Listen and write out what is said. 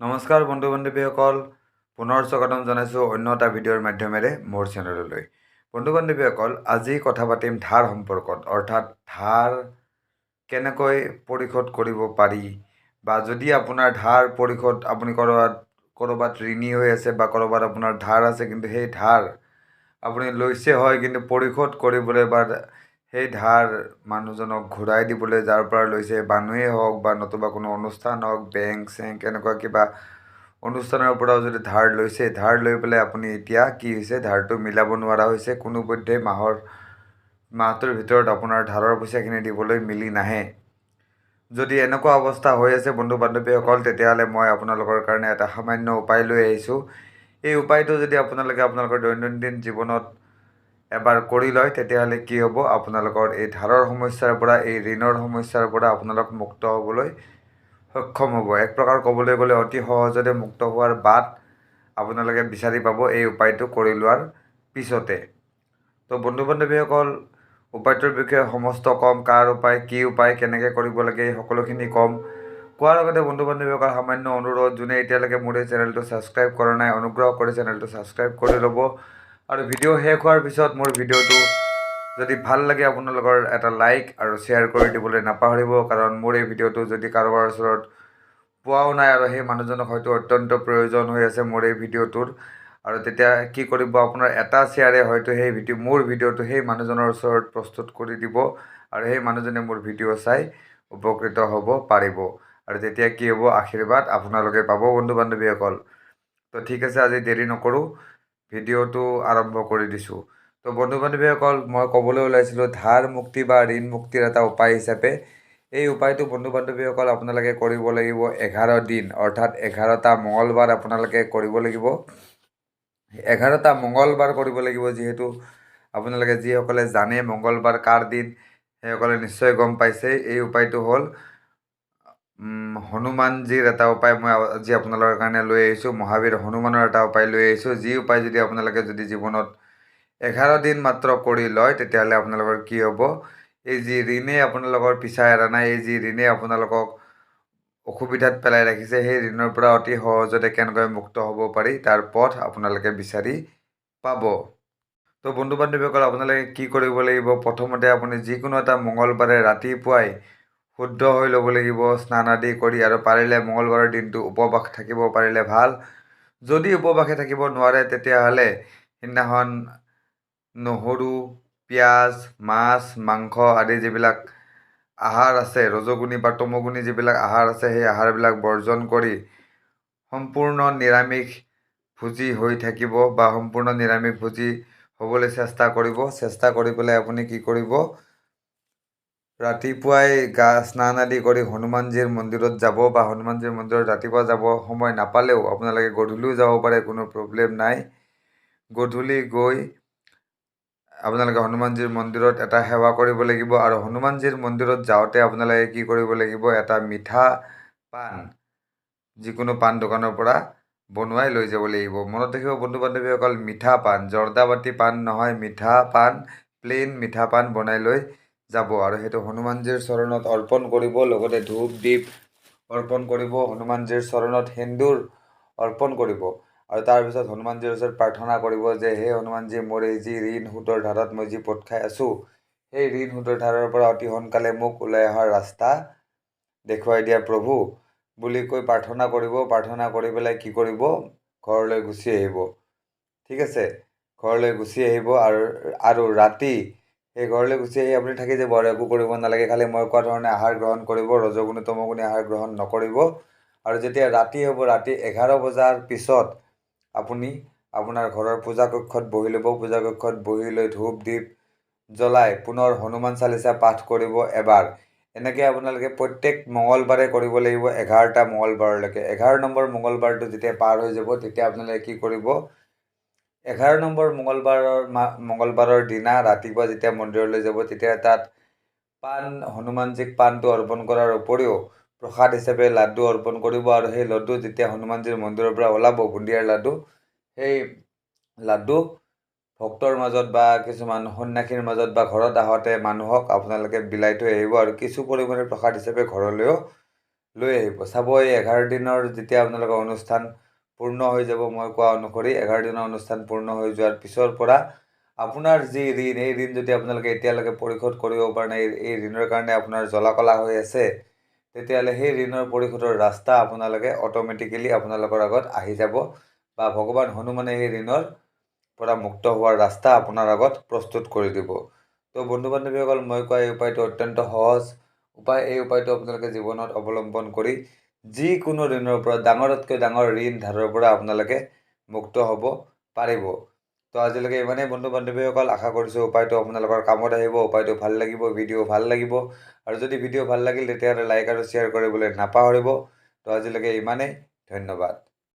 নমস্কাৰ বন্ধু বান্ধৱীসকল, পুনৰ স্বাগতম জনাইছোঁ অন্য এটা ভিডিঅ'ৰ মাধ্যমেৰে মোৰ চেনেললৈ। বন্ধু বান্ধৱীসকল, আজি কথা পাতিম ধাৰ সম্পৰ্কত, অৰ্থাৎ ধাৰ কেনেকৈ পৰিশোধ কৰিব পাৰি, বা যদি আপোনাৰ ধাৰ পৰিশোধ আপুনি ক'ৰবাত ঋণী হৈ আছে বা ক'ৰবাত আপোনাৰ ধাৰ আছে, কিন্তু সেই ধাৰ আপুনি লৈছে হয়, কিন্তু পৰিশোধ কৰিবলৈ বা সেই ধাৰ মানুহজনক ঘূৰাই দিবলৈ যাৰ পৰা লৈছে, মানুহেই হওক বা নতুবা কোনো অনুষ্ঠান হওক, বেংক এনেকুৱা কিবা অনুষ্ঠানৰ পৰাও যদি ধাৰ লৈছে, ধাৰ লৈ পেলাই আপুনি এতিয়া কি হৈছে, ধাৰটো মিলাব নোৱাৰা হৈছে, কোনোপধ্যে মাহটোৰ ভিতৰত আপোনাৰ ধাৰৰ পইচাখিনি দিবলৈ মিলি নাহে। যদি এনেকুৱা অৱস্থা হৈ আছে বন্ধু বান্ধৱীসকল, তেতিয়াহ'লে মই আপোনালোকৰ কাৰণে এটা সামান্য উপায় লৈ আহিছোঁ। এই উপায়টো যদি আপোনালোকৰ দৈনন্দিন জীৱনত এবাৰ কৰি লয়, তেতিয়াহ'লে কি হ'ব, আপোনালোকৰ এই ধাৰৰ সমস্যাৰ পৰা, এই ঋণৰ সমস্যাৰ পৰা আপোনালোক মুক্ত হ'বলৈ সক্ষম হ'ব। এক প্ৰকাৰ ক'বলৈ গ'লে অতি সহজতে মুক্ত হোৱাৰ বাট আপোনালোকে বিচাৰি পাব এই উপায়টো কৰি লোৱাৰ পিছতে। তো বন্ধু বান্ধৱীসকল, উপায়টোৰ বিষয়ে সমস্ত ক'ম, কাৰ উপায়, কি উপায়, কেনেকৈ কৰিব লাগে, এই সকলোখিনি ক'ম। কোৱাৰ আগতে বন্ধু বান্ধৱীসকল সামান্য অনুৰোধ, যোনে এতিয়ালৈকে মোৰ এই চেনেলটো ছাবস্ক্ৰাইব কৰা নাই, অনুগ্ৰহ কৰি চেনেলটো ছাবস্ক্ৰাইব কৰি ল'ব। আৰু ভিডিঅ' শেষ হোৱাৰ পিছত মোৰ ভিডিঅ'টো যদি ভাল লাগে আপোনালোকৰ এটা লাইক আৰু শ্বেয়াৰ কৰি দিবলৈ নাপাহৰিব, কাৰণ মোৰ এই ভিডিঅ'টো যদি কাৰোবাৰ ওচৰত পোৱাও নাই আৰু সেই মানুহজনক হয়তো অত্যন্ত প্ৰয়োজন হৈ আছে মোৰ এই ভিডিঅ'টোৰ, আৰু তেতিয়া কি কৰিব, আপোনাৰ এটা শ্বেয়াৰে হয়তো মোৰ ভিডিঅ'টো সেই মানুহজনৰ ওচৰত প্ৰস্তুত কৰি দিব, আৰু সেই মানুহজনে মোৰ ভিডিঅ' চাই উপকৃত হ'ব পাৰিব। আৰু তেতিয়া কি হ'ব, আশীৰ্বাদ আপোনালোকে পাব বন্ধু বান্ধৱীসকল। তো ঠিক আছে, আজি দেৰি নকৰোঁ, ভিডিঅ'টো আৰম্ভ কৰি দিছোঁ। তো বন্ধু বান্ধৱীসকল, মই ক'বলৈ ওলাইছিলোঁ ধাৰ মুক্তি বা ঋণ মুক্তিৰ এটা উপায় হিচাপে, এই উপায়টো বন্ধু বান্ধৱীসকল আপোনালোকে কৰিব লাগিব 11 দিন, অৰ্থাৎ 11টা মঙলবাৰ আপোনালোকে কৰিব লাগিব। 11টা মঙলবাৰ কৰিব লাগিব, যিহেতু আপোনালোকে যিসকলে জানে মঙলবাৰ কাৰ দিন, সেইসকলে নিশ্চয় গম পাইছে। এই উপায়টো হ'ল হনুমানজীৰ এটা উপায় মই আজি আপোনালোকৰ কাৰণে লৈ আহিছোঁ, মহাবীৰ হনুমানৰ এটা উপায় লৈ আহিছোঁ। যি উপায় যদি আপোনালোকে জীৱনত 11 দিন মাত্ৰ কৰি লয়, তেতিয়াহ'লে আপোনালোকৰ কি হ'ব, এই যি ঋণে আপোনালোকৰ পিছা এৰা নাই, এই যি ঋণে আপোনালোকক অসুবিধাত পেলাই ৰাখিছে, সেই ঋণৰ পৰা অতি সহজতে কেনেকৈ মুক্ত হ'ব পাৰি তাৰ পথ আপোনালোকে বিচাৰি পাব। তো বন্ধু বান্ধৱীসকল, আপোনালোকে কি কৰিব লাগিব, প্ৰথমতে আপুনি যিকোনো এটা মঙলবাৰে ৰাতিপুৱাই শুদ্ধ হৈ ল'ব লাগিব, স্নান আদি কৰি, আৰু পাৰিলে মঙলবাৰৰ দিনটো উপবাস থাকিব পাৰিলে ভাল। যদি উপবাসে থাকিব নোৱাৰে, তেতিয়াহ'লে সেইদিনাখন নহৰু, পিঁয়াজ, মাছ, মাংস আদি যিবিলাক আহাৰ আছে, ৰজগুণী বা তমগুণী যিবিলাক আহাৰ আছে, সেই আহাৰবিলাক বৰ্জন কৰি সম্পূৰ্ণ নিৰামিষ ভোজী হৈ থাকিব, বা সম্পূৰ্ণ নিৰামিষ ভোজী হ'বলৈ চেষ্টা কৰিব। চেষ্টা কৰি পেলাই আপুনি কি কৰিব, ৰাতিপুৱাই স্নান আদি কৰি হনুমানজীৰ মন্দিৰত যাব, বা হনুমানজীৰ মন্দিৰত ৰাতিপুৱা যাব সময় নাপালেও আপোনালোকে গধূলিও যাব পাৰে, কোনো প্ৰব্লেম নাই। গধূলি গৈ আপোনালোকে হনুমানজীৰ মন্দিৰত এটা সেৱা কৰিব লাগিব, আৰু হনুমানজীৰ মন্দিৰত যাওঁতে আপোনালোকে কি কৰিব লাগিব, এটা মিঠা পাণ যিকোনো পাণ দোকানৰ পৰা বনোৱাই লৈ যাব লাগিব। মনত ৰাখিব বন্ধু বান্ধৱীসকল, মিঠা পাণ, জৰ্দাপাতি পাণ নহয়, মিঠা পাণ, প্লেইন মিঠা পাণ বনাই লৈ যাব, আৰু সেইটো হনুমানজীৰ চৰণত অৰ্পণ কৰিব। লগতে ধূপ দীপ অৰ্পণ কৰিব, হনুমানজীৰ চৰণত সেন্দুৰ অৰ্পণ কৰিব, আৰু তাৰপিছত হনুমানজীৰ ওচৰত প্ৰাৰ্থনা কৰিব যে হে হনুমানজী, মোৰ এই যি ঋণ সুতৰ ধাৰত মই যি পোত খাই আছোঁ, সেই ঋণ সুতৰ ধাৰৰ পৰা অতি সোনকালে মোক ওলাই অহাৰ ৰাস্তা দেখুৱাই দিয়া প্ৰভু বুলি কৈ প্ৰাৰ্থনা কৰিব। প্ৰাৰ্থনা কৰি পেলাই কি কৰিব, ঘৰলৈ গুচি আহিব। ঠিক আছে, ঘৰলৈ গুচি আহিব, আৰু ৰাতি সেই ঘৰলৈ গুচি আহি আপুনি থাকি যাব, আৰু একো কৰিব নালাগে, খালি মই কোৱা ধৰণে আহাৰ গ্ৰহণ কৰিব, ৰজগুণী তমগুণী আহাৰ গ্ৰহণ নকৰিব। আৰু যেতিয়া ৰাতি হ'ব, ৰাতি 11 বজাৰ পিছত আপুনি আপোনাৰ ঘৰৰ পূজা কক্ষত বহি ল'ব। পূজা কক্ষত বহি লৈ ধূপ দীপ জ্বলাই পুনৰ হনুমান চালিচা পাঠ কৰিব এবাৰ। এনেকৈ আপোনালোকে প্ৰত্যেক মঙলবাৰে কৰিব লাগিব, 11টা মঙলবাৰলৈকে। 11 নম্বৰ মঙলবাৰটো যেতিয়া পাৰ হৈ যাব, তেতিয়া আপোনালোকে কি কৰিব, 11 নম্বৰ মঙলবাৰৰ দিনা ৰাতিপুৱা যেতিয়া মন্দিৰলৈ যাব, তেতিয়া তাত হনুমানজীক পাণটো অৰ্পণ কৰাৰ উপৰিও প্ৰসাদ হিচাপে লাড্ডু অৰ্পণ কৰিব, আৰু সেই লাড্ডু যেতিয়া হনুমানজীৰ মন্দিৰৰ পৰা ওলাব, বুন্দিয়াৰ লাড্ডু, সেই লাড্ডু ভক্তৰ মাজত বা কিছুমান সন্যাসীৰ মাজত বা ঘৰত আহোঁতে মানুহক আপোনালোকে বিলাই থৈ আহিব, আৰু কিছু পৰিমাণে প্ৰসাদ হিচাপে ঘৰলৈও লৈ আহিব। চাব এই 11 দিনৰ যেতিয়া আপোনালোকৰ অনুষ্ঠান পূৰ্ণ হৈ যাব, মই কোৱা অনুসৰি 11 দিনৰ অনুষ্ঠান পূৰ্ণ হৈ যোৱাৰ পিছৰ পৰা আপোনাৰ যি ঋণ, এই ঋণ যদি আপোনালোকে এতিয়ালৈকে পৰিশোধ কৰিব পৰা নাই, এই ঋণৰ কাৰণে আপোনাৰ জ্বলা-কলা হৈ আছে, তেতিয়াহ'লে সেই ঋণৰ পৰিশোধৰ ৰাস্তা আপোনালোকে অট'মেটিকেলি আপোনালোকৰ আগত আহি যাব, বা ভগৱান হনুমানে সেই ঋণৰ পৰা মুক্ত হোৱাৰ ৰাস্তা আপোনাৰ আগত প্ৰস্তুত কৰি দিব। তো বন্ধু বান্ধৱীসকল, মই কোৱা এই উপায়টো অত্যন্ত সহজ উপায়। এই উপায়টো আপোনালোকে জীৱনত অৱলম্বন কৰি যিকোনো ঋণৰ পৰা, ডাঙৰতকৈ ডাঙৰ ঋণ ধাৰৰ পৰা আপোনালোকে মুক্ত হ'ব পাৰিব। তো আজিলৈকে ইমানেই বন্ধু বান্ধৱীসকল। আশা কৰিছোঁ উপায়টো আপোনালোকৰ কামত আহিব, উপায়টো ভাল লাগিব, ভিডিঅ' ভাল লাগিব। আৰু যদি ভিডিঅ' ভাল লাগিল তেতিয়াহ'লে লাইক আৰু শ্বেয়াৰ কৰিবলৈ নাপাহৰিব। তো আজিলৈকে ইমানেই, ধন্যবাদ।